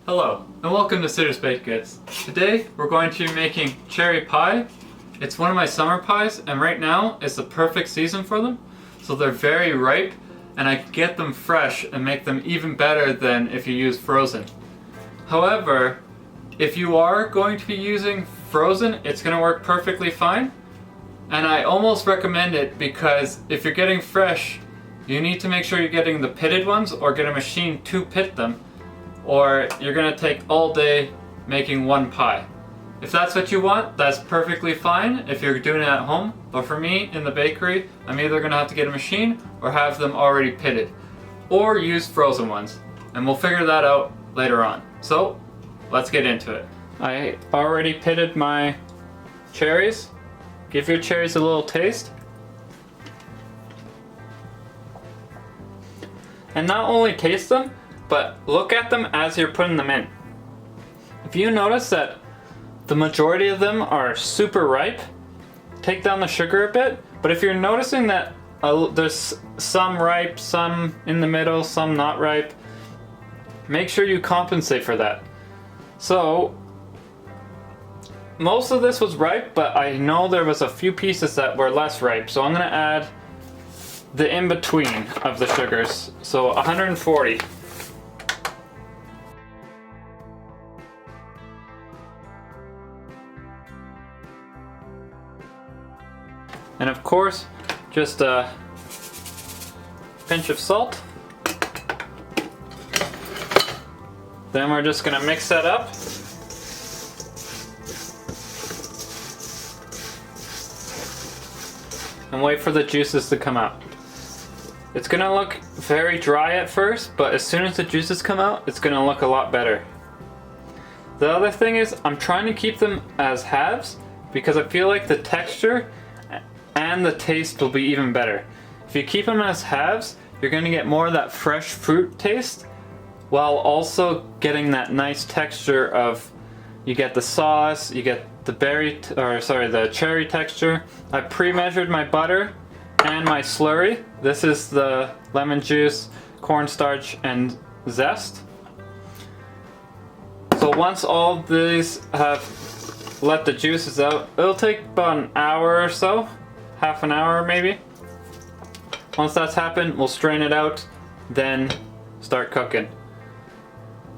Hello, and welcome to Sitter's Baked Goods. Today, we're going to be making cherry pie. It's one of my summer pies, and right now is the perfect season for them. So they're very ripe, and I can get them fresh and make them even better than if you use frozen. However, if you are going to be using frozen, it's going to work perfectly fine. And I almost recommend it because if you're getting fresh, you need to make sure you're getting the pitted ones or get a machine to pit them, or you're gonna take all day making one pie. If that's what you want, that's perfectly fine if you're doing it at home, but for me in the bakery, I'm either gonna have to get a machine or have them already pitted, or use frozen ones, and we'll figure that out later on. So, let's get into it. I already pitted my cherries. Give your cherries a little taste. And not only taste them, but look at them as you're putting them in. If you notice that the majority of them are super ripe, take down the sugar a bit. But if you're noticing that there's some ripe, some in the middle, some not ripe, make sure you compensate for that. So, most of this was ripe, but I know there was a few pieces that were less ripe, so I'm gonna add the in-between of the sugars, so 140. And of course, just a pinch of salt. Then we're just gonna mix that up. And wait for the juices to come out. It's gonna look very dry at first, but as soon as the juices come out, it's gonna look a lot better. The other thing is, I'm trying to keep them as halves because I feel like the texture and the taste will be even better. If you keep them as halves, you're gonna get more of that fresh fruit taste while also getting that nice texture of, you get the sauce, you get the the cherry texture. I pre-measured my butter and my slurry. This is the lemon juice, cornstarch, and zest. So once all these have let the juices out, it'll take about an hour or so, half an hour maybe. Once that's happened, we'll strain it out, then start cooking.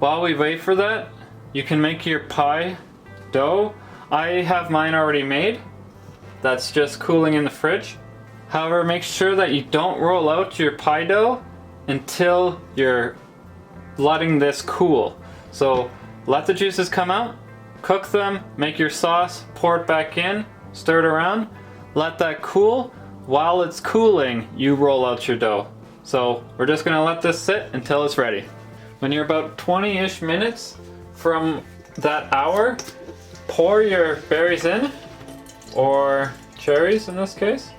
While we wait for that, you can make your pie dough. I have mine already made. That's just cooling in the fridge. However, make sure that you don't roll out your pie dough until you're letting this cool. So let the juices come out, cook them, make your sauce, pour it back in, stir it around, let that cool. While it's cooling, you roll out your dough. So we're just gonna let this sit until it's ready. When you're about 20-ish minutes from that hour, pour your berries in, or cherries in this case.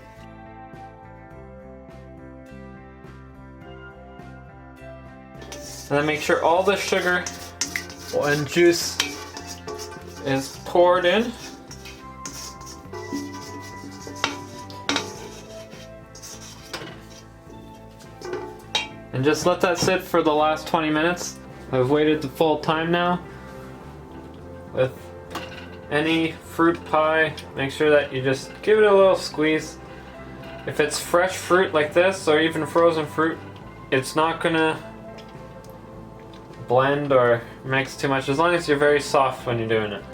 And then make sure all the sugar and juice is poured in. And just let that sit for the last 20 minutes. I've waited the full time now. With any fruit pie, make sure that you just give it a little squeeze. If it's fresh fruit like this, or even frozen fruit, it's not gonna blend or mix too much, as long as you're very soft when you're doing it.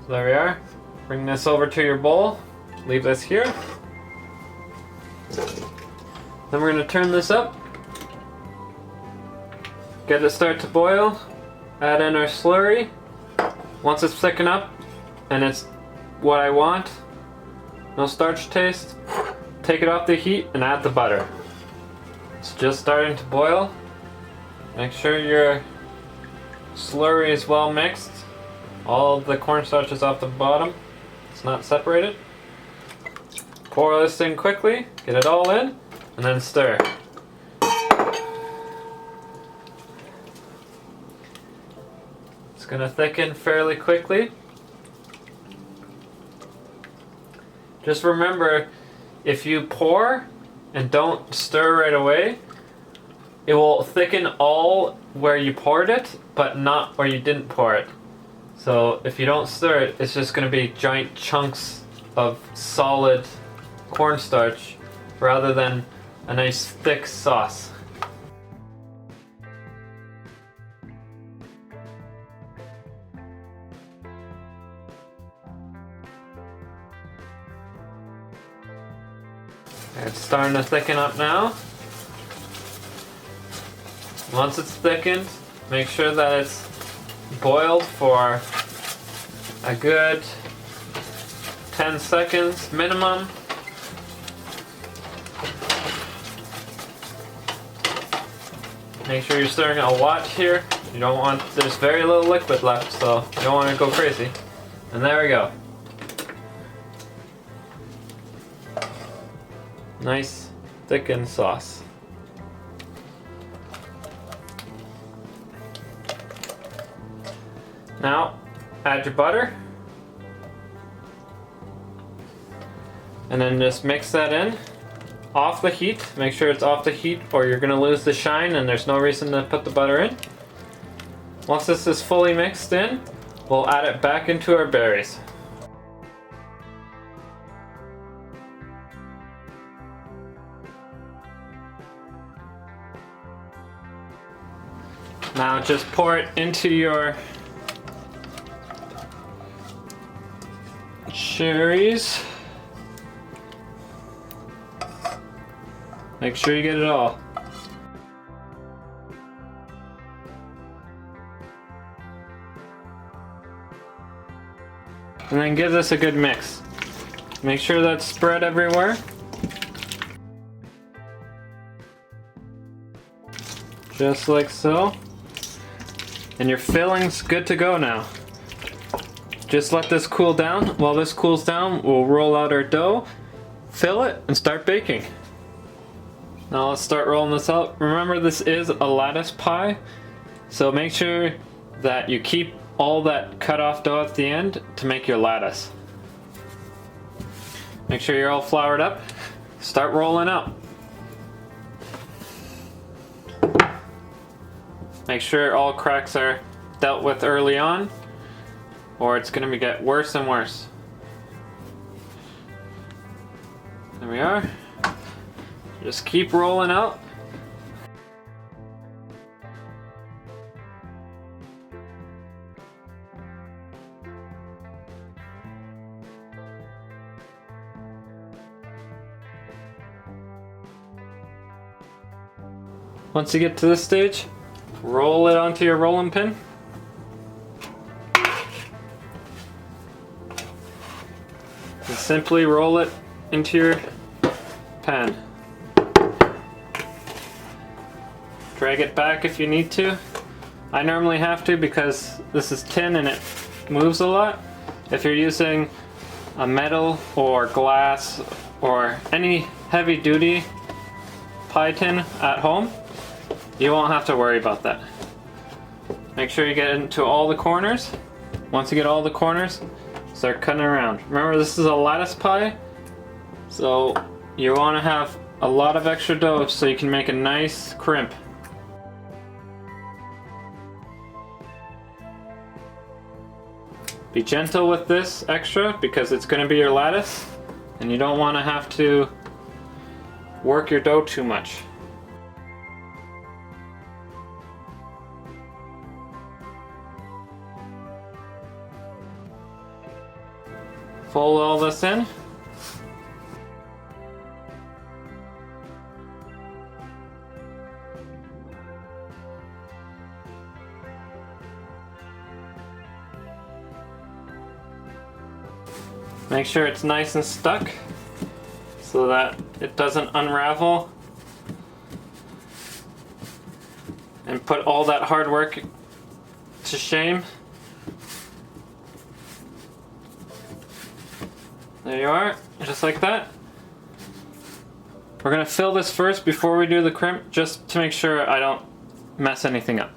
So there we are. Bring this over to your bowl. Leave this here. Then we're gonna turn this up. Get it start to boil. Add in our slurry. Once it's thicken up and it's what I want, no starch taste, take it off the heat and add the butter. It's just starting to boil. Make sure your slurry is well mixed. All of the cornstarch is off the bottom. It's not separated. Pour this in quickly, get it all in, and then stir. It's gonna thicken fairly quickly. Just remember, if you pour and don't stir right away, it will thicken all where you poured it, but not where you didn't pour it. So if you don't stir it, it's just going to be giant chunks of solid cornstarch rather than a nice thick sauce. It's starting to thicken up now. Once it's thickened, make sure that it's boiled for a good 10 seconds minimum. Make sure you're stirring a lot here. You don't want, there's very little liquid left, so you don't want to go crazy. And there we go. Nice thickened sauce. Now, add your butter. And then just mix that in. Off the heat. Make sure it's off the heat or you're going to lose the shine and there's no reason to put the butter in. Once this is fully mixed in, we'll add it back into our berries. Now just pour it into your cherries. Make sure you get it all. And then give this a good mix. Make sure that's spread everywhere. Just like so. And your filling's good to go now. Just let this cool down. While this cools down, we'll roll out our dough, fill it, and start baking. Now let's start rolling this out. Remember, this is a lattice pie, so make sure that you keep all that cut off dough at the end to make your lattice. Make sure you're all floured up. Start rolling out. Make sure all cracks are dealt with early on, or it's going to get worse and worse. There we are. Just keep rolling out. Once you get to this stage, roll it onto your rolling pin. And simply roll it into your pan. Drag it back if you need to. I normally have to because this is tin and it moves a lot. If you're using a metal or glass or any heavy duty pie tin at home, you won't have to worry about that. Make sure you get into all the corners. Once you get all the corners, start cutting around. Remember, this is a lattice pie, so you want to have a lot of extra dough so you can make a nice crimp. Be gentle with this extra because it's going to be your lattice and you don't want to have to work your dough too much. Fold all this in. Make sure it's nice and stuck so that it doesn't unravel. And put all that hard work to shame. There you are, just like that. We're gonna fill this first before we do the crimp, just to make sure I don't mess anything up.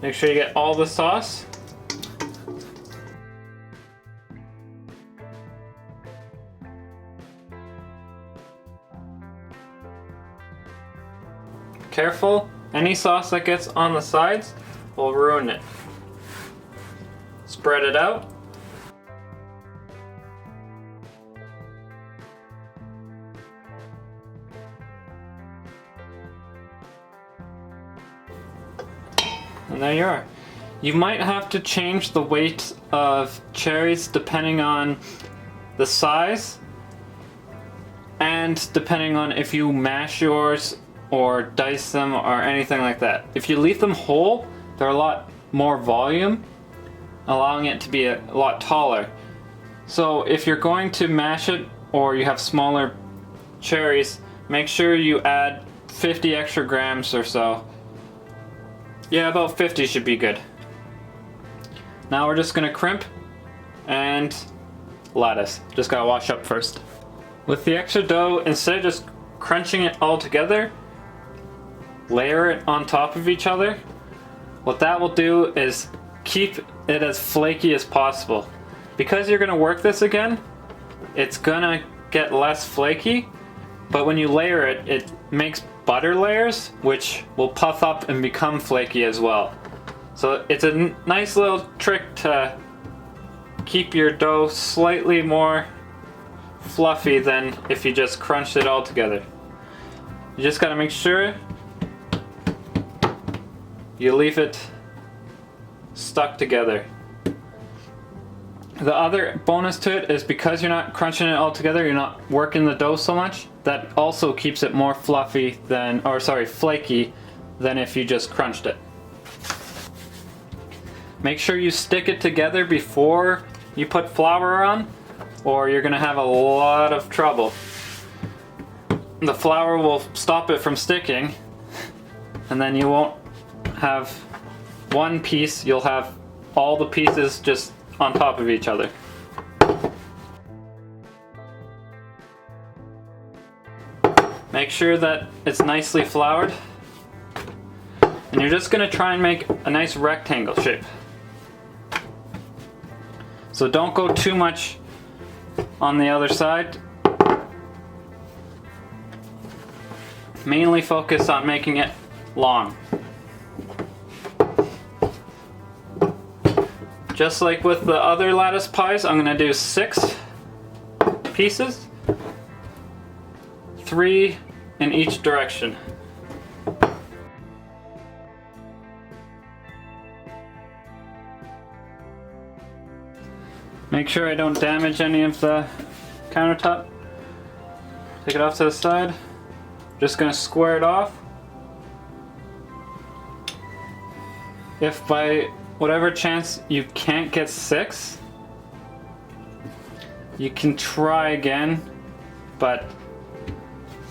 Make sure you get all the sauce. Careful, any sauce that gets on the sides will ruin it. Spread it out. And there you are. You might have to change the weight of cherries depending on the size and depending on if you mash yours or dice them or anything like that. If you leave them whole, they're a lot more volume, allowing it to be a lot taller. So if you're going to mash it or you have smaller cherries, make sure you add 50 extra grams or so. Yeah, about 50 should be good. Now we're just gonna crimp and lattice. Just gotta wash up first. With the extra dough, instead of just crunching it all together, layer it on top of each other. What that will do is keep it as flaky as possible. Because you're gonna work this again, it's gonna get less flaky, but when you layer it, it makes butter layers, which will puff up and become flaky as well. So it's a nice little trick to keep your dough slightly more fluffy than if you just crunched it all together. You just gotta make sure you leave it stuck together. The other bonus to it is because you're not crunching it all together, you're not working the dough so much, that also keeps it more fluffy than, or sorry, flaky than if you just crunched it. Make sure you stick it together before you put flour on, or you're gonna have a lot of trouble. The flour will stop it from sticking, and then you won't have one piece, you'll have all the pieces just on top of each other. Make sure that it's nicely floured. And you're just gonna try and make a nice rectangle shape. So don't go too much on the other side. Mainly focus on making it long. Just like with the other lattice pies, I'm gonna do 6 pieces, 3 in each direction. Make sure I don't damage any of the countertop. Take it off to the side. Just gonna square it off. If by whatever chance you can't get 6, you can try again, but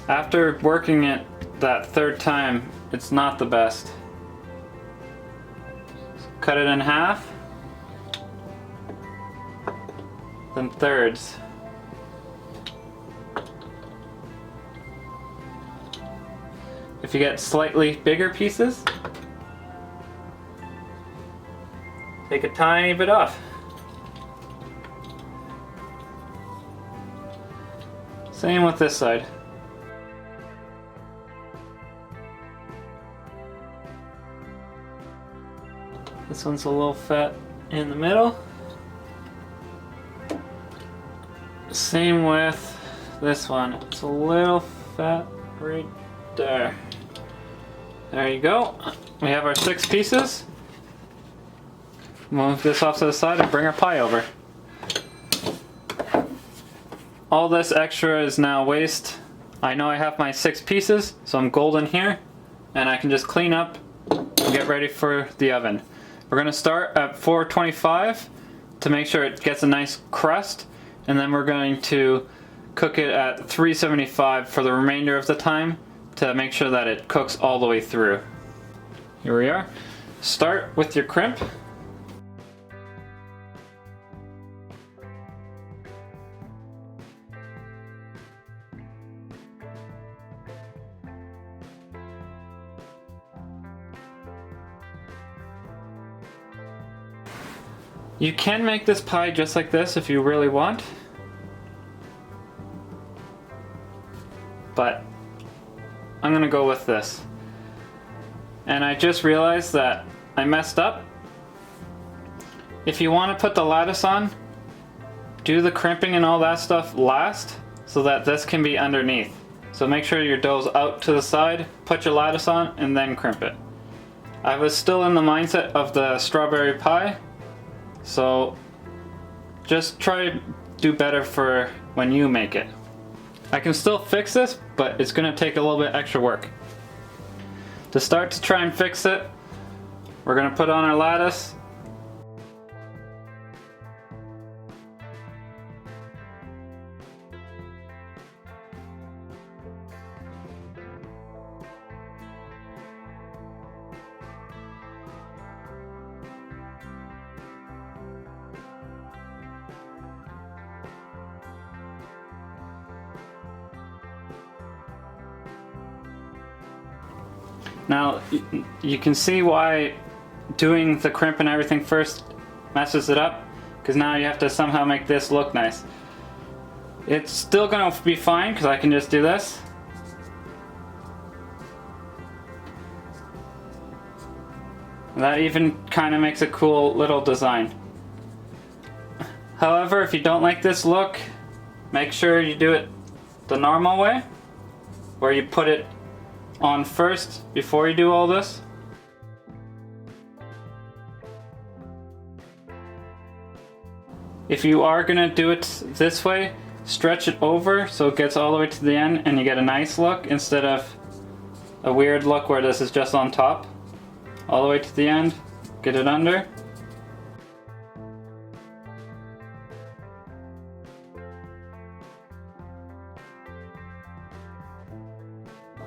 after working it that 3rd time, it's not the best. Cut it in half, then 3rds. If you get slightly bigger pieces, take a tiny bit off. Same with this side. This one's a little fat in the middle. Same with this one. It's a little fat right there. There you go. We have our 6 pieces. Move this off to the side and bring our pie over. All this extra is now waste. I know I have my 6 pieces, so I'm golden here, and I can just clean up and get ready for the oven. We're gonna start at 425 to make sure it gets a nice crust, and then we're going to cook it at 375 for the remainder of the time to make sure that it cooks all the way through. Here we are. Start with your crimp. You can make this pie just like this if you really want, but I'm gonna go with this. And I just realized that I messed up. If you want to put the lattice on, do the crimping and all that stuff last so that this can be underneath. So make sure your dough's out to the side, put your lattice on, and then crimp it. I was still in the mindset of the strawberry pie, so just try to do better for when you make it. I can still fix this, but it's gonna take a little bit extra work. To start to try and fix it, we're gonna put on our lattice. Now, you can see why doing the crimp and everything first messes it up, because now you have to somehow make this look nice. It's still gonna be fine, because I can just do this. And that even kind of makes a cool little design. However, if you don't like this look, make sure you do it the normal way, where you put it on first before you do all this. If you are gonna do it this way, stretch it over so it gets all the way to the end and you get a nice look instead of a weird look where this is just on top. All the way to the end, get it under.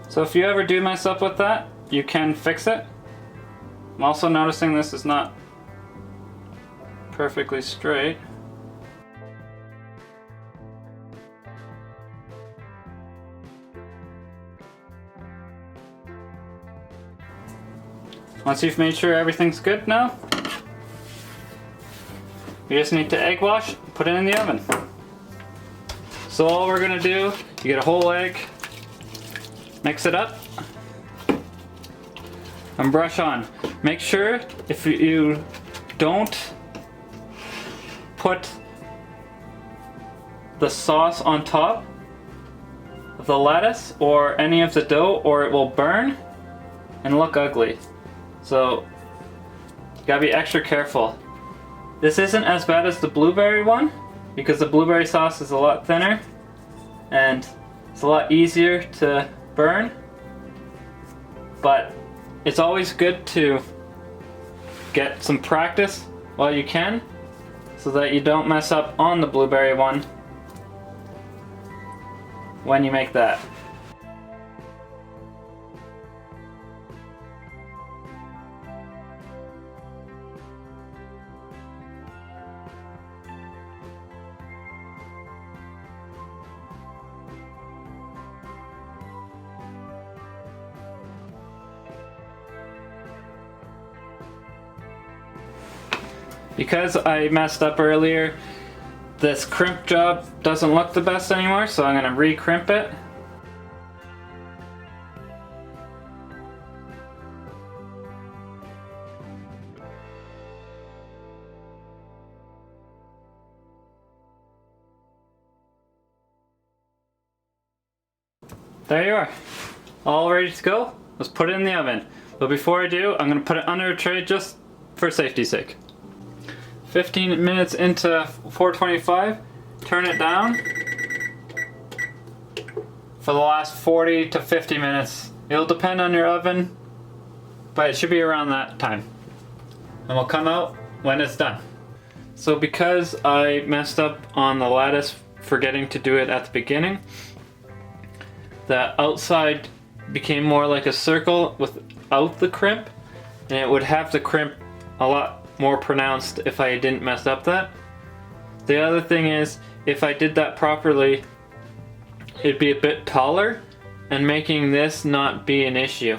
So if you ever do mess up with that, you can fix it. I'm also noticing this is not perfectly straight. Once you've made sure everything's good now, you just need to egg wash, put it in the oven. So all we're gonna do, you get a whole egg, mix it up, and brush on. Make sure if you don't put the sauce on top of the lettuce or any of the dough, or it will burn and look ugly. So you gotta be extra careful. This isn't as bad as the blueberry one because the blueberry sauce is a lot thinner and it's a lot easier to burn, but it's always good to get some practice while you can so that you don't mess up on the blueberry one when you make that. Because I messed up earlier, this crimp job doesn't look the best anymore, so I'm gonna re-crimp it. There you are, all ready to go. Let's put it in the oven. But before I do, I'm gonna put it under a tray just for safety's sake. 15 minutes into 425, turn it down for the last 40 to 50 minutes. It'll depend on your oven, but it should be around that time. And we'll come out when it's done. So because I messed up on the lattice, forgetting to do it at the beginning, the outside became more like a circle without the crimp, and it would have the crimp a lot more pronounced if I didn't mess up that. The other thing is, if I did that properly, it'd be a bit taller and making this not be an issue.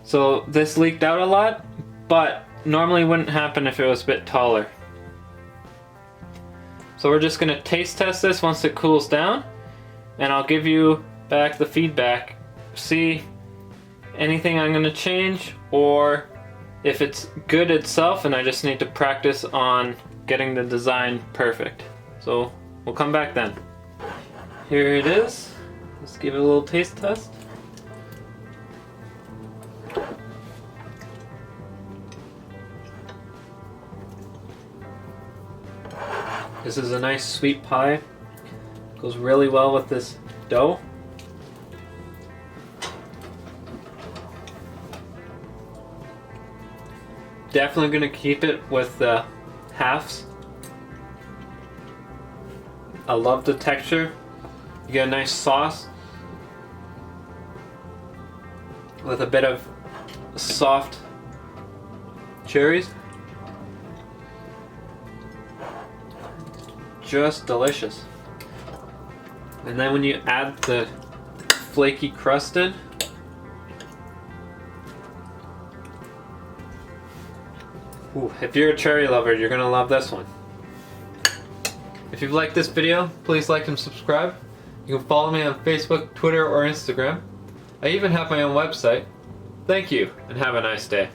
So this leaked out a lot, but normally wouldn't happen if it was a bit taller. So we're just gonna taste test this once it cools down, and I'll give you back the feedback. See anything I'm gonna change, or if it's good itself and I just need to practice on getting the design perfect. So we'll come back then. Here it is. Let's give it a little taste test. This is a nice sweet pie. Goes really well with this dough. Definitely gonna keep it with the halves. I love the texture. You get a nice sauce with a bit of soft cherries. Just delicious. And then when you add the flaky crust in, ooh, if you're a cherry lover, you're gonna love this one. If you've liked this video, please like and subscribe. You can follow me on Facebook, Twitter, or Instagram. I even have my own website. Thank you, and have a nice day.